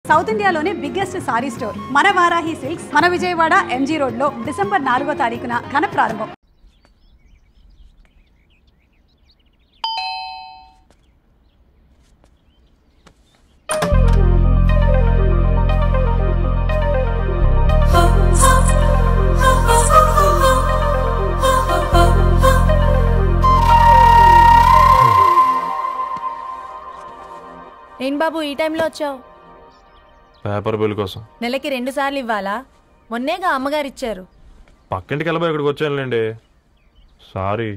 South ఇండియాలోనే biggest sorry store మన Varahi silks మన విజయవాడ ఎంజీ రోడ్ లో డిసెంబర్ 4వ తారీఖున ఘన ప్రారంభం. ఏం బాబు ఈ టైంలో వచ్చావు? పేపర్ బిల్ కోసం. నెలకి 2 సార్లు ఇవ్వాలా? మొన్నేగా అమ్మగారు ఇచ్చారు. పక్కింటికి వెళ్ళబోయి ఇక్కడికి వచ్చానులేండి. సారీ.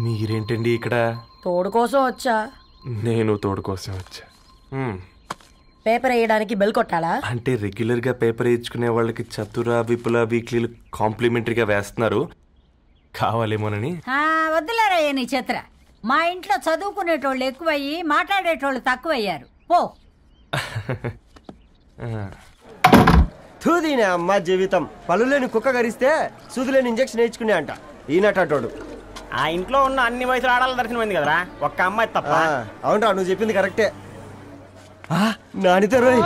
మీరేంటండి ఇక్కడ? తోడు కోసం వచ్చా. నేను తోడు కోసం వచ్చా. పేపర్ వేయడానికి బెల్ కొట్టాలా? అంటే రెగ్యులర్ గా పేపర్ వేయించుకునే వాళ్ళకి చతుర విపుల వీక్లీలు కాంప్లిమెంటరీగా వేస్తున్నారు, కావాలేమోనని. వద్దులేరయ్య నీ చిత్ర. మా ఇంట్లో చదువుకునేటోళ్ళు ఎక్కువయ్యి మాట్లాడేటోళ్ళు తక్కువయ్యారు. పో. తూదీనే అమ్మ జీవితం. పలులేని కుక్క గరిస్తే సూదులేని ఇంజక్షన్ వేయించుకునే అంట ఈనటోడు. ఆ ఇంట్లో ఉన్న అన్ని వయసులు ఆడాలి దర్శనమైంది కదరా, ఒక్క అమ్మాయి తప్ప. అవునరా, నువ్వు చెప్పింది కరెక్టే. నానిత రోయ్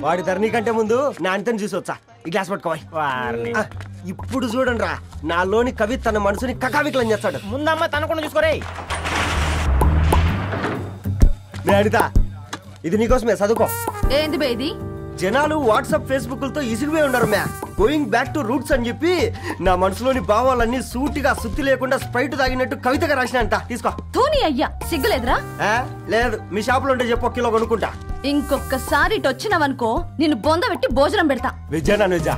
వాడి ధరణి కంటే ముందు నా అనితని చూసి వచ్చా. ఈ గ్లాస్ పట్టుకోవాలి. ఇప్పుడు చూడండి రా, నాలోని కవి తన మనసుని కకావికలం చేస్తాడు. ముందమ్మ తనకుండా చూసుకోరే. అనిత, ఇది నీకోసమే, చదువుకో. ఏంది బేది? జనాలు వాట్సాప్ ఫేస్బుక్లతో ఇసిగిపోయి ఉన్నారు మ్యా. గోయింగ్ బ్యాక్ టు రూట్స్ అని చెప్పి నా మనసులోని భావాలన్నీ సూటిగా సుత్తి లేకుండా స్ప్రైట్ తాగినట్టు కవితగా రాసిన అంట. తీసుకో. తూని అయ్యా, సిగ్గులేదురా? లేదు, మీ షాప్ లో ఉంటే చెప్పు, కిలో కొనుక్కుంటా. ఇంకొకసారి ఇటు వచ్చినవనుకో నిన్ను బొంద పెట్టి భోజనం పెడతా. విజయనా నిజా.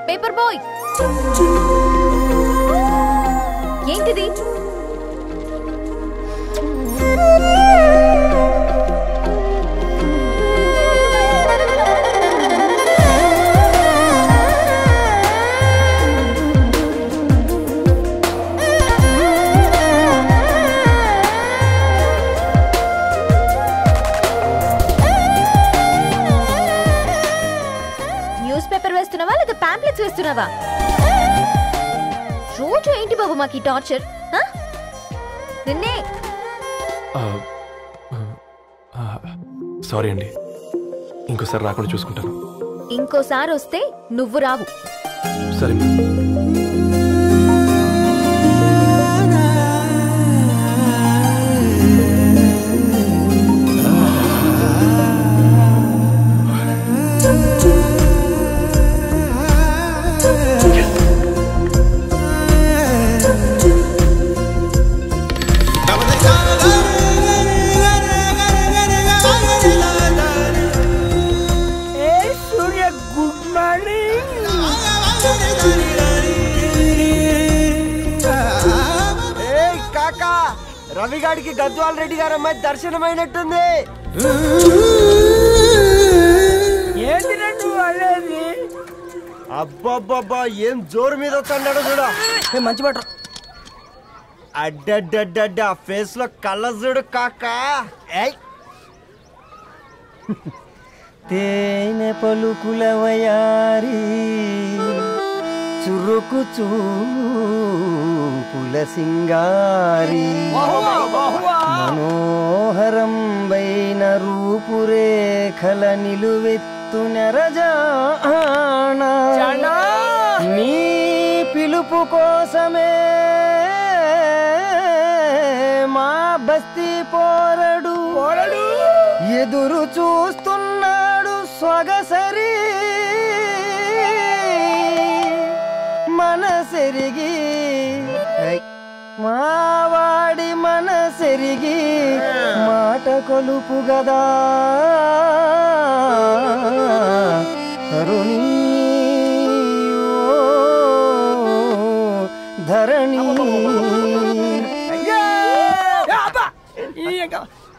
పేపర్ బాయ్, ఏంటిది? న్యూస్ పేపర్ వేస్తున్నావా లేదా పాంప్లెట్స్ వేస్తున్నావా? రోజు ఏంటి బాబు మాకు టార్చర్? నిన్నే. సారీ అండి, ఇంకోసారి రాకుండా చూసుకుంటాను. ఇంకోసారి వస్తే నువ్వు రావు. సరే. రవిగాడికి గద్వాల్ రెడ్డి గారు అమ్మాయి దర్శనమైనట్టుంది. అబ్బాబ్బా, ఏం జోరు మీద వస్తాడు చూడ. మంచి మాట. అడ్డడ్డడ్డ ఫేస్ లో కళ్ళ చూడు కాకా. తేనె పలుకుల వయారి చురుకు చూపుల సింగారి మనోహరం బైన రూపురేఖల నిలువెత్తు నెరజానా నీ పిలుపు కోసమే బస్తీ పోరడు ఎదురు చూస్తున్నాడు సొగసరి మనసెరిగి మావాడి మనసెరిగి మాట కొలుపు గదా తరుణీ ధరణి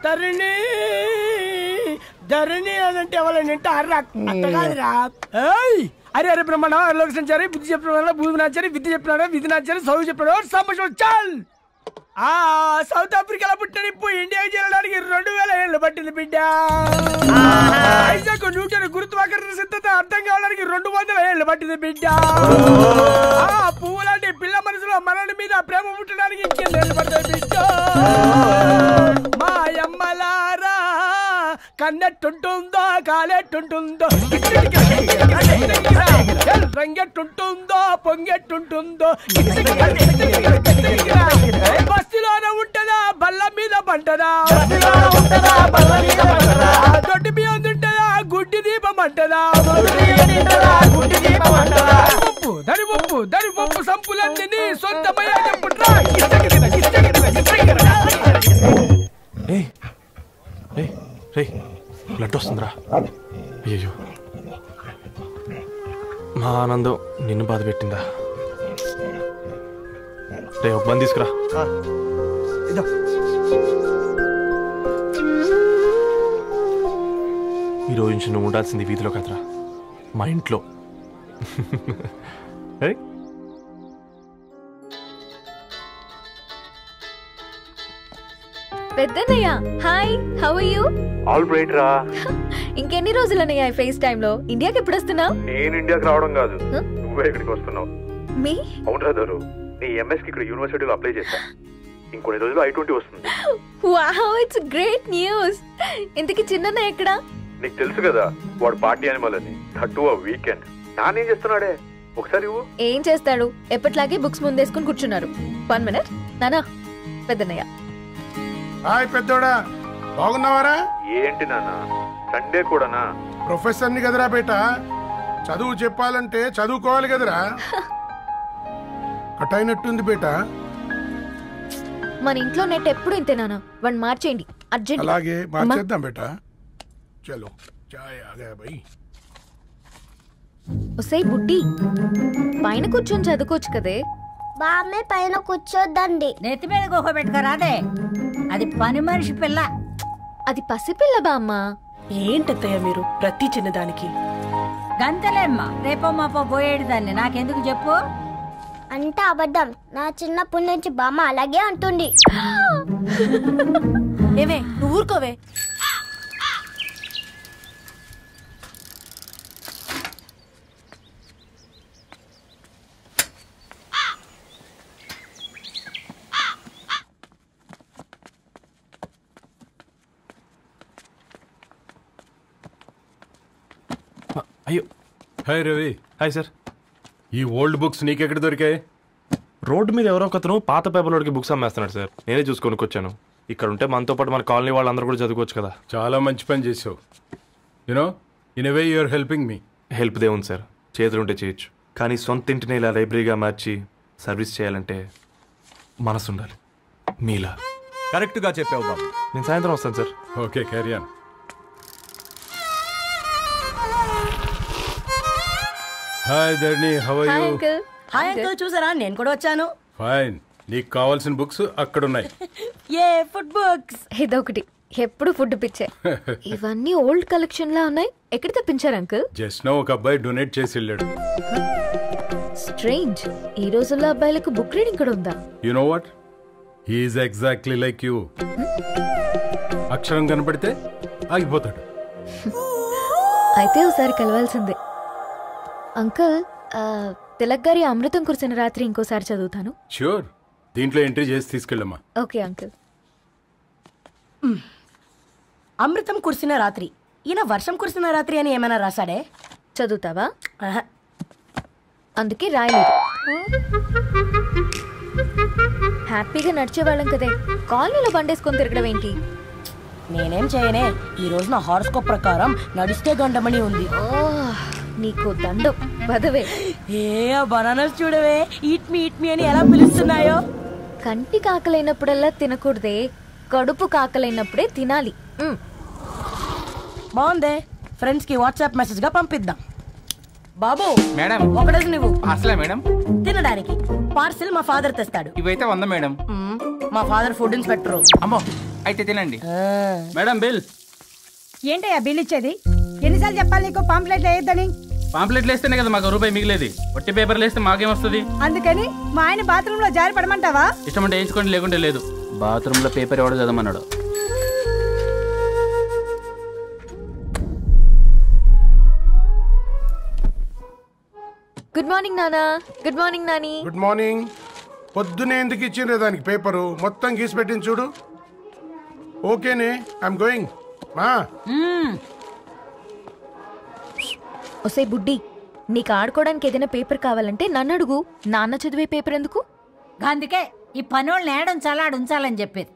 ధరణి ధరణి అదంటే ఎవరైనా అట్ట కాదురా. అరే అరే బ్రహ్మణ లోక సంచారి బుద్ధి చెప్పిన భూమి నాచారి విద్య చెప్పినాడు విధి నాచారి చదువు చెప్పినాడు సంభాషణ చాల్. సౌత్ ఆఫ్రికాలో పుట్టిన ఇప్పుడు ఇండియాకి చేరడానికి 2000 ఏళ్ళు పట్టింది బిడ్డ. ఐజాక్ న్యూటన్ గురుత్వాకర్షణ సిద్ధత అర్థం కావడానికి 200 ఏళ్ళు పట్టింది బిడ్డ. పువ్వు లాంటి పిల్ల మనసులో మనని మీద ప్రేమ పుట్టడానికి ఇంకేళ్ళు పడతాయి బిడ్డ. మా అమ్మలారా కన్నెట్టుంటుందో కాలెట్టుంటుందో రంగెట్టుంటుందో పొంగెట్టుంటుందో బస్తిలోనే ఉంటదా బల్ల మీద పంటదా దొడ్డి బియ్యం తింటదా గుడ్డి దీపం అంటదా దరి పప్పు సంపులన్నీ సొంతమయ్యా చెప్పుట్రా. బ్లడ్ వస్తుందిరా. అయ్యో మా ఆనందం నిన్ను బాధ పెట్టిందా? రే ఒక బంద్ తీసుకురా. ఈరోజు నుంచి నువ్వు ఉండాల్సింది వీధిలో కదరా, మా ఇంట్లో. పెద్దన్నయ్య hi, how are you? All right రా. ఇంకెన్ని రోజులన్నయ్య ఫేస్ టైం లో? ఇండియాకి ఎప్పుడు వస్తున్నావు? నేను ఇండియాకి రావడం కాదు, నువ్వే ఇక్కడికి వస్తున్నావు. మీ అవునరా దరు, నీ ఎంఎస్ కి ఇక్కడ యూనివర్సిటీలో అప్లై చేశా. ఇంకొన్ని రోజులు I-20 వస్తుంది. Wow, it's great news. ఇంతకీ చిన్నన్నయ్య ఎక్కడా? నీకు తెలుసు కదా వాడు పార్టీ అనిమల్ అని, థర్టూ వీకెండ్. నానేం చేస్తున్నాడే ఒకసారి ఇవ్వు. ఏం చేస్తాడు, ఎప్పట్లాగే బుక్స్ ముందేసుకుని కూర్చున్నారు. 1 మినిట్ నానా. పెద్దన్నయ్య హాయ్ పెద్దోడా, బాగున్నావారా? ఏంటి నాన్న సండే కూడానా? ప్రొఫెసర్ని కదరా బేట, చదువు చెప్పాలంటే చదువుకోవాలి కదరా. కట్ అయినట్టుంది బేట. మన ఇంట్లో నెట్ ఎప్పుడు ఇంతే నాన్న, వన్ మార్చేయండి అర్జెంట్. అలాగే మార్చేద్దాం బేట. చలో చాయ్ ఆగా భయ్. ఒసేయ్ బుడ్డి, పైన కూర్చొని చదువుకోవచ్చు కదే. బామ్మే పైన కూర్చోద్దండి. నెత్తి మీద గుహ పెట్టుకోరాదే, అది పని మనిషి పిల్ల. అది పసిపిల్ల బామ్మ. ఏంటత్తయ్య మీరు ప్రతి చిన్నదానికి? గంతలేమ్మా, రేపో మాపో పోయేడు దాన్ని, నాకెందుకు చెప్పు? అంటే అబద్ధం. నా చిన్నప్పటి నుంచి బామ్మ అలాగే అంటుంది. ఏవే నువ్వు ఊరుకోవే. అయ్యో హాయ్ రవి. Hi sir. ఈ ఓల్డ్ బుక్స్ నీకెక్కడ దొరికాయి? రోడ్డు మీద ఎవరో ఒకతను పాత పేపర్లోకి బుక్స్ అమ్మేస్తున్నాడు సార్, నేనే చూసుకొని వచ్చాను. ఇక్కడ ఉంటే మనతో పాటు మన కాలనీ వాళ్ళందరూ కూడా చదువుకోవచ్చు కదా. చాలా మంచి పని చేసావు. You know in a way you are helping me. Help దేవుంది సార్, చేతులుంటే చేయొచ్చు. కానీ సొంత ఇంటిని ఇలా లైబ్రరీగా మార్చి సర్వీస్ చేయాలంటే మనసు ఉండాలి. మీలా కరెక్ట్గా చెప్పావు బాబు. నేను సాయంత్రం వస్తాను sir. Okay carry on. Hi Dharni, how are you? Hi uncle, చూసారా నేను కూడా వచ్చాను. ఫైన్. నీకు కావాల్సిన బుక్స్ అక్కడ ఉన్నాయి. ఏ ఫుడ్ బుక్స్? ఇదొకటి, ఎప్పుడు ఫుడ్ పిచ్చే. ఇవన్నీ ఓల్డ్ కలెక్షన్ లా ఉన్నాయి. ఎక్కడ తెప్పించారు అంకుల్? జస్ట్ నో ఒక అబ్బాయి డొనేట్ చేసి వెళ్ళాడు. స్ట్రేంజ్, ఈ రోజుల్లో అబ్బాయిలకు బుక్ రీడింగ్ కూడా ఉందా? You know what, he is exactly like you. అక్షరం కనపడితే ఆగిపోతాడు. అయితే ఒకసారి కలవాల్సిందే. అంకుల్, తిలక్ గారి అమృతం కురిసిన రాత్రి ఇంకోసారి చదువుతాను. ష్యూర్, దీంట్లో ఎంట్రీ చేసి తీసుకెళ్ళమ్మా. Okay uncle. అమృతం కురిసిన రాత్రి, ఈయన వర్షం కురిసిన రాత్రి అని ఏమైనా రాశాడే? చదువుతావా? అందుకే రాయలేదు. హ్యాపీగా నడిచేవాళ్ళం కదే, కాలనీలో బండేసుకొని తిరగడం ఏంటి? నేనేం చేయనే, ఈ రోజు నా హారోస్కోప్ ప్రకారం నడిస్తే గండమణి ఉంది. నీకు దండం బదవే. ఏ బనానాస్ చూడవే, ఈట్ మీ అని ఎలా పిలుస్తున్నాయో. కంటి కాకలైనప్పుడల్లా తినకూడదే, కడుపు కాకలైనప్పుడే తినాలి. బాగుందే, ఫ్రెండ్స్ కి వాట్సాప్ మెసేజ్ గా పంపిద్దాం. బాబు మేడం ఒకడేసి నువ్వు అసలే మేడం తినడానికి పార్సిల్ మా ఫాదర్ తెస్తాడు. ఇవైతే 100 మేడం. మా ఫాదర్ ఫుడ్ ఇన్స్పెక్టర్. అమ్మో అయితే తినండి మేడం. బిల్ ఏంటయ్యా బిల్ ఇచ్చేది? ఎన్నిసార్లు చెప్పాలి నీకు పాంప్లెట్ వేయొద్దని? పాంప్లెట్లు వేస్తేనే కదా మాకు రూపాయి మిగిలేది. ఒట్టి పేపర్లు వేస్తే మాకేమొస్తుంది? అందుకని మా ఆయన బాత్రూమ్ లో జారి పడమంటావా? ఇష్టం అంటే వేయించుకోండి, లేకుంటే లేదు. బాత్రూమ్ లో పేపర్ ఎవడో చదవమన్నాడు. గుడ్ మార్నింగ్ నానా. Good morning Nani. Good morning. పొద్దునే ఎందుకు ఇచ్చిండ్రే దానికి పేపరు? మొత్తం గీసి పెట్టింది చూడు. ఓకేనే, ఐఎమ్ గోయింగ్. మా ఒసే బుడ్డి, నీకు ఆడుకోవడానికి ఏదైనా పేపర్ కావాలంటే నన్ను అడుగు. నాన్న చదివే పేపర్ ఎందుకు? అందుకే ఈ పనోళ్ళని ఏడుంచాలా ఉంచాలని చెప్పేది.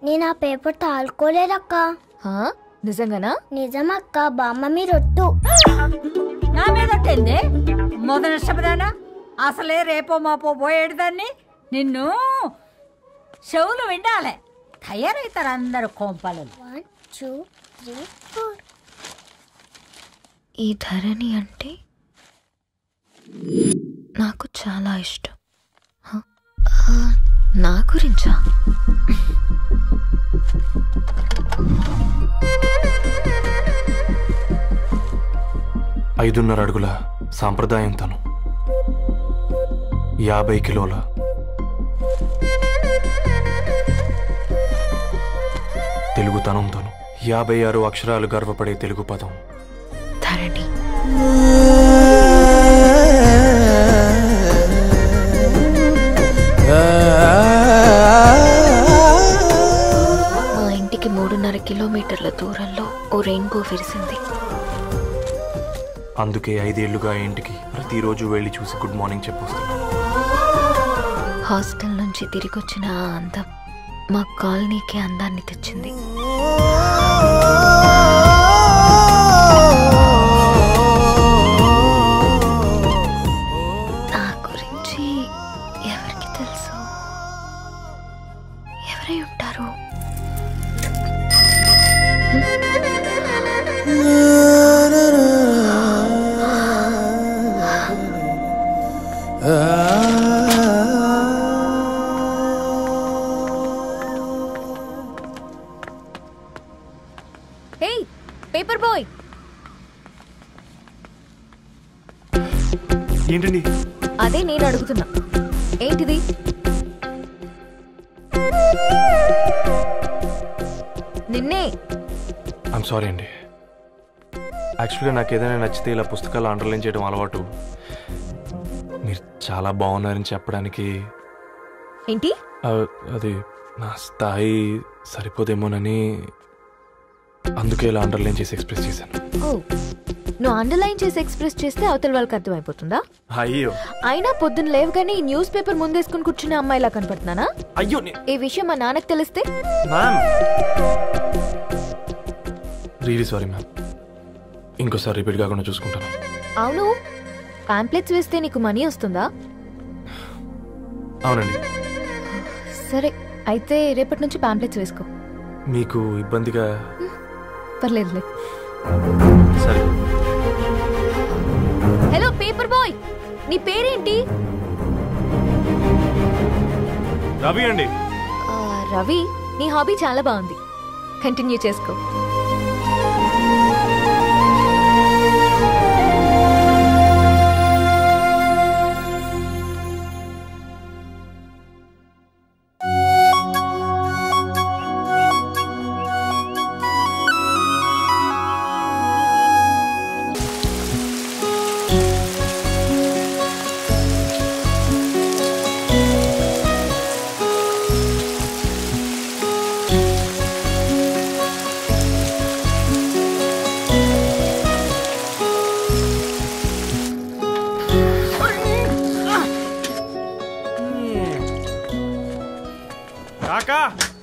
నేను ఆ పేపర్ తాలుకోలేదక్క. నిజంగానా? నిజమక్క, బామ్మ మీరొట్టు. నా మీద ఒట్టేంది మొదటి నష్టపదానా? అసలే రేపో మాపో పోయేడు దాన్ని. నిన్ను చెవులు విండాలే, తయారవుతారు అందరు కోంపాలు. 1 2 3 4. ఈ ధరణి అంటే నాకు చాలా ఇష్టం. నా గురించా? 5.5 అడుగుల సాంప్రదాయం తను, 50 కిలోల తెలుగుతనం తను, 56 అక్షరాలు గర్వపడే తెలుగు పదం ధరణి. మా ఇంటికి 3.5 కిలోమీటర్ల దూరంలో ఓ రెయిన్బో విరిసింది. అందుకే 5 ఏళ్లుగా ఇంటికి ప్రతిరోజు వెళ్ళి చూసి గుడ్ మార్నింగ్ చెప్పొస్తున్నాను. హాస్టల్ నుంచి తిరిగొచ్చిన ఆ అందం మా కాలనీకి అందాన్ని తెచ్చింది. నా గురించి ఎవరికి తెలుసు? ఎవరై ఉంటారు? హే పేపర్ బాయ్. ఏంటండి? అదే నేను అడుగుతున్నా, ఏంటిది? నిన్నే. ఐమ్ సారీ అండి. యాక్చువల్గా నాకు ఏదైనా నచ్చితే ఇలా పుస్తకాలు అండర్లైన్ చేయడం అలవాటు. మీరు చాలా బాగున్నారని చెప్పడానికి. ఏంటి? అది నా స్థాయి సరిపోదేమోనని అందుకే ఇలా అండర్లైన్ చేసి ఎక్స్ప్రెస్ చేశాను. ఓ, నువ్వు అండర్లైన్ చేసి ఎక్స్ప్రెస్ చేస్తే అవతల వాళ్ళకి అర్థమైపోతుందా? అయ్యో, అయినా పొద్దున్న లేవగానే ఈ న్యూస్ పేపర్ ముందేసుకుని కూర్చునే అమ్మాయిలా కనపడుతున్నానా? అయ్యో, ఈ విషయం మా నాన్నకు తెలిస్తే? Ma'am really sorry ma'am. ఇంకోసారి రిపీట్ కాకుండా చూసుకుంటాను. అవును, పాంప్లెట్స్ వేస్తే నీకు మనీ వస్తుందా? అవునండి. సరే, అయితే రేపటి నుంచి పాంప్లెట్స్ వేసుకో. మీకు ఇబ్బందిగా? పర్లేదులే. సరే. హలో పేపర్ బాయ్, నీ పేరేంటి? రవి అండి. రవి, నీ హాబీ చాలా బాగుంది, కంటిన్యూ చేసుకో.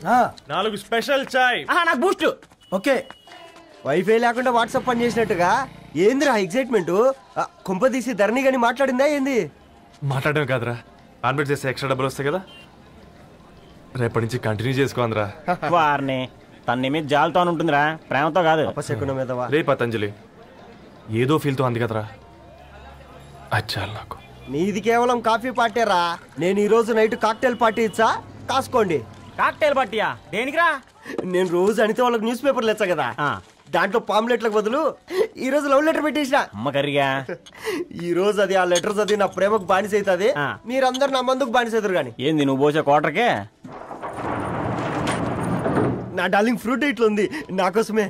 4 స్పెషల్ చాయ్. నాకు బూస్ట్. ఓకే. వైఫై లేకుండా వాట్సాప్ పని చేసినట్టుగా ఏందిరా ఎక్సైట్మెంట్? కుంప తీసి ధరణి గాని మాట్లాడిందా ఏంది? మాట్లాడడం కాదురా, కాన్వర్ట్ చేస్తే ఎక్స్ట్రా డబ్బులు వస్తాయి కదా, రేపటి నుంచి కంటిన్యూ చేసుకోందిరా. వారిని తన మీద జాలతో ఉంటుందిరా, ప్రేమతో కాదు. రే పతంజలి, ఏదో ఫీల్తో అంది కదరా, అది చాలు నాకు. నీది కేవలం కాఫీ పార్టీరా. నేను ఈ రోజు నైట్ కాక్టైల్ పార్టీ ఇచ్చా, కాసుకోండి. కాక్టైల్ పార్టీయా? దేనికిరా? నేను రోజు అనితే వాళ్ళకి న్యూస్ పేపర్లు ఇచ్చా కదా, దాంట్లో పాంప్లెట్లకు బదులు ఈ రోజు లవ్ లెటర్ పెట్టేసిన. అమ్మ కర్రీగా ఈ రోజు అది ఆ లెటర్ చదివి నా ప్రేమకు బానిస అవుతుంది, మీరందరు నా మందుకు బానిస అవుతారు. కానీ ఏంది నువ్వు పోసే క్వార్టర్కే? నా డార్లింగ్ ఫ్రూట్ ఇట్లా ఉంది నా కోసమే.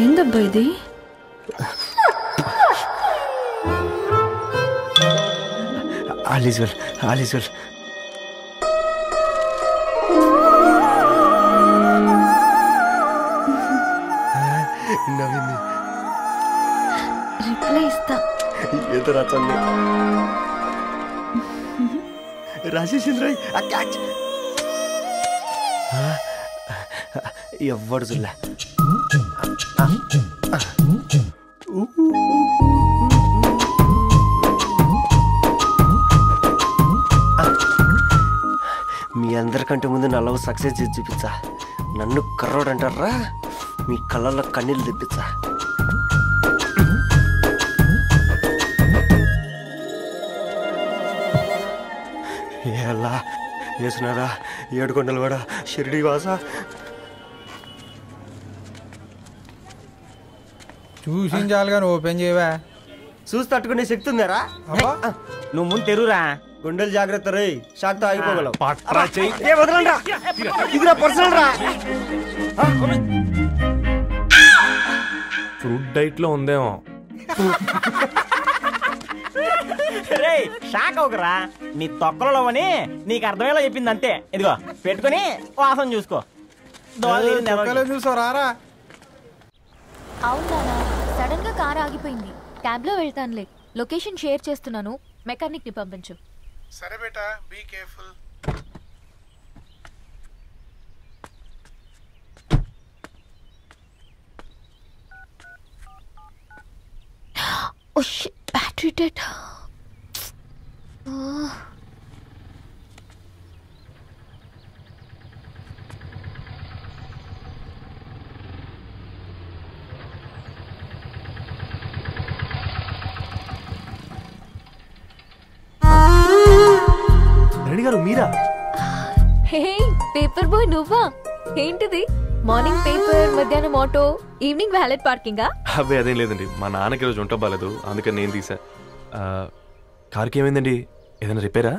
ఏందబ్బా ఇది? All is well, all is well. నవ్వింది. రిప్లై ఇస్తా. ఏదో రాచండి రాజేసింద్ర క్యాచ్. ఎవ్వడు చూడలే. మీ అందరికంటే ముందు నా లవ్ సక్సెస్ చేసి చూపించా. నన్ను కర్రోడు అంటారా, మీ కళ్ళల్లో కన్నీళ్ళు తెప్పించా. ఎలా వేసినారా ఏడుకొండలు కూడా షిరిడి వాస. చూసించాలి కానీ ఓపెన్ చేయవా? చూసి తట్టుకునే శక్తి ఉందారా? నువ్వు ముందు తెరురా. గుండెలు జాగ్రత్త రే, షాక్తో ఆగిపోగలవు. ఫ్రూట్ డైట్ లో ఉందేమో. రే షాక్ అవుకరా, నీ తొక్కలలో అని నీకు అర్థమయ్యేలా చెప్పింది అంతే. ఇదిగో పెట్టుకుని వాసన చూసుకో. చూసారా? అవునా, సడన్ గా కార్ ఆగిపోయింది. క్యాబ్ లో వెళ్తానులే. లొకేషన్ షేర్ చేస్తున్నాను, మెకానిక్ ని పంపించు. సరే బేటా, be careful. Oh shit, battery dead. Reddy గారు మీరా? హే పేపర్ బాయ్, నువ్వా? ఏంటిది? మార్నింగ్ పేపర్, మధ్యాహ్నం ఆటో, ఈవినింగ్ వ్యాలెట్ పార్కింగా? అబ్బాయి అదేం లేదండి, మా నాన్నకి రోజు వంట బాగాలేదు, అందుకని నేను తీసా. కార్కి ఏమైందండి? ఏదైనా రిపేరా?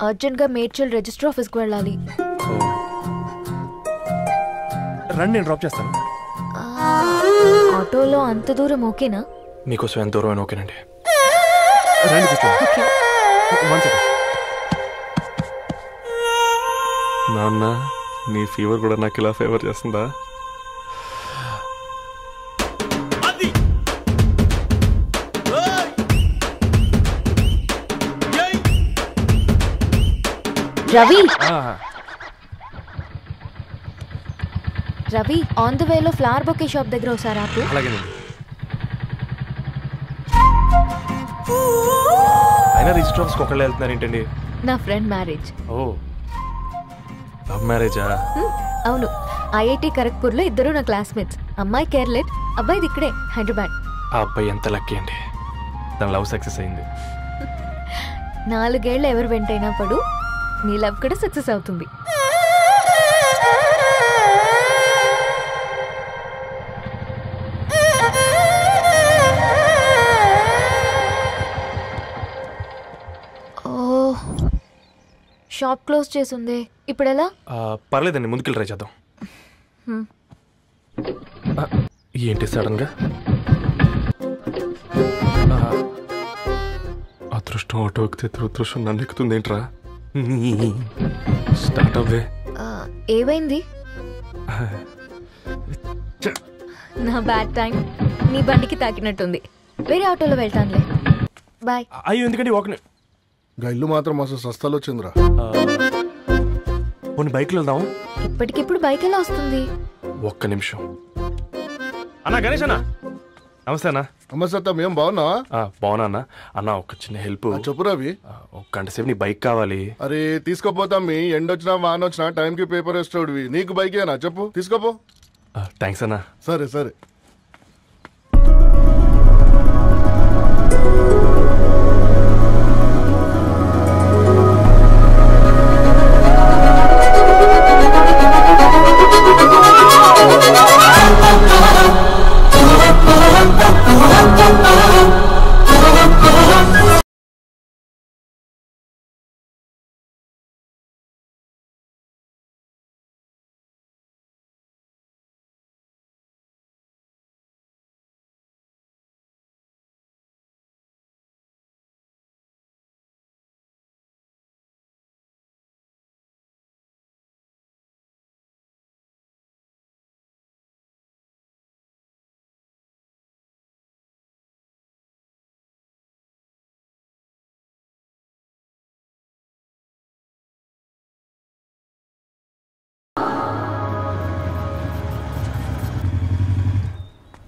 అర్జెంట్ గా మేడ్చల్ రిజిస్టర్ ఆఫీస్కి వెళ్ళాలి. రండి, నేను డ్రాప్ చేస్తాను. ఆటోలో అంత దూరం ఓకేనా? మీకోసం ఎంత దూరం అయినా ఓకేనండి. రండి కూర్చోండి. నాన్న, నీ ఫీవర్ కూడా నాకు ఇలా ఫేవర్ చేస్తుందా? రవి, రవి ఆన్ ద వేలో ఫ్లవర్ బొకే షాప్ దగ్గర ఒకసారి ఆపు. అలాగేనండి. అయినా రిజిస్టర్ ఆఫీస్కి ఒకళ్ళు వెళ్తున్నారు ఏంటండి? నా ఫ్రెండ్ మ్యారేజ్. ఓ, లవ్ మ్యారేజా? అవును, ఐఐటి ఖరగ్పూర్లో ఇద్దరు నా క్లాస్మేట్స్. అమ్మాయి కేర్లెట్, అబ్బాయిది ఇక్కడే హైదరాబాద్. ఆ అబ్బాయి ఎంత లక్కీ అండి, తన లవ్ సక్సెస్ అయింది. 4 ఏళ్ళు ఎవరు వెంటైనా పడు, నీ లవ్ కూడా సక్సెస్ అవుతుంది. ఓ, షాప్ క్లోజ్ చేసింది, ఇప్పుడు ఎలా? పర్లేదండి, ముందుకెళ్ళి ట్రై చేద్దాం. ఏంటి సడన్ గా? అదృష్టం ఆటో ఎక్కితే దురదృష్టం నన్ను ఎక్కుతుంది ఏంట్రా? స్టార్ట్ అవ్వే. ఏమైంది? నా బ్యాడ్ టైం నీ బండికి తాకినట్టుంది. వేరే ఆటోలో వెళ్తానులే. బాయ్. అయ్యో ఎందుకంటే ఒక ఇల్లు మాత్రం అసలు సస్తాలో వచ్చిందిరా. కొన్ని బైక్లో వెళ్దాం. ఇప్పటికిప్పుడు బైక్ ఎలా వస్తుంది? ఒక్క నిమిషం. అన్నా గణేష్ అన్న, నమస్తే అన్న. నమస్తే అత్త, ఏం బాగున్నావా? బాగున్నా అన్న. అన్న ఒక చిన్న హెల్ప్. చెప్పు రవి. ఒక గంట సేపు నీ బైక్ కావాలి. అరే తీసుకోపోతాం, మీ ఎండొచ్చినా వాన వచ్చినా టైంకి పేపర్ వేస్తాడువి. నీకు బైకేనా చెప్పు, తీసుకోపో. థ్యాంక్స్ అన్న. సరే సరే.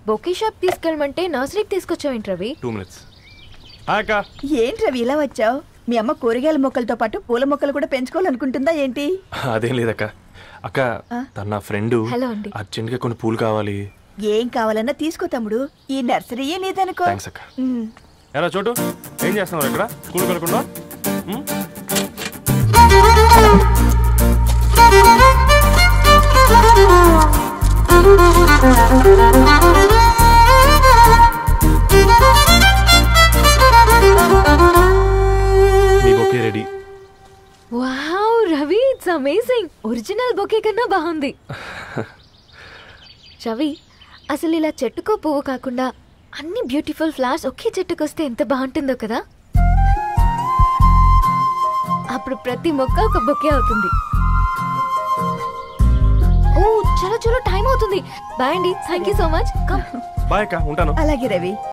బొకే షాప్ తీసుకెళ్ళమంటే నర్సరీకి తీసుకొచ్చావేంటి రవి? 2 minutes. ఏంటి రవి ఇలా వచ్చావు? మీ అమ్మ కూరగాయల మొక్కలతో పాటు పూల మొక్కలు కూడా పెంచుకోవాలనుకుంటుందా ఏంటి? అదేం లేదక్క. అక్క తన నా ఫ్రెండ్ అర్జెంట్ గా కొన్ని పూలు కావాలి. ఏం కావాలన్నా తీసుకో తమ్ముడు, ఈ నర్సరీయే నీదనుకో. థాంక్స్ అక్క. ఎలా చోటు ఏం చేస్తున్నావు ఇక్కడ? స్కూల్ కలకుండా మీ bouquet ready. Wow Ravi, it's amazing. Original bouquet కన్నా బాగుంది. రవి, అసలు ఇలా చెట్టుకో పువ్వు కాకుండా అన్ని బ్యూటిఫుల్ ఫ్లవర్స్ ఒకే చెట్టుకొస్తే ఎంత బాగుంటుందో కదా. అప్పుడు ప్రతి మొక్క ఒక బొకే అవుతుంది. ఓ చలో చలో, టైం అవుతుంది. బాయ్ అండి, thank you so much. Bye అక్క, ఉంటాను. అలాగే రవి.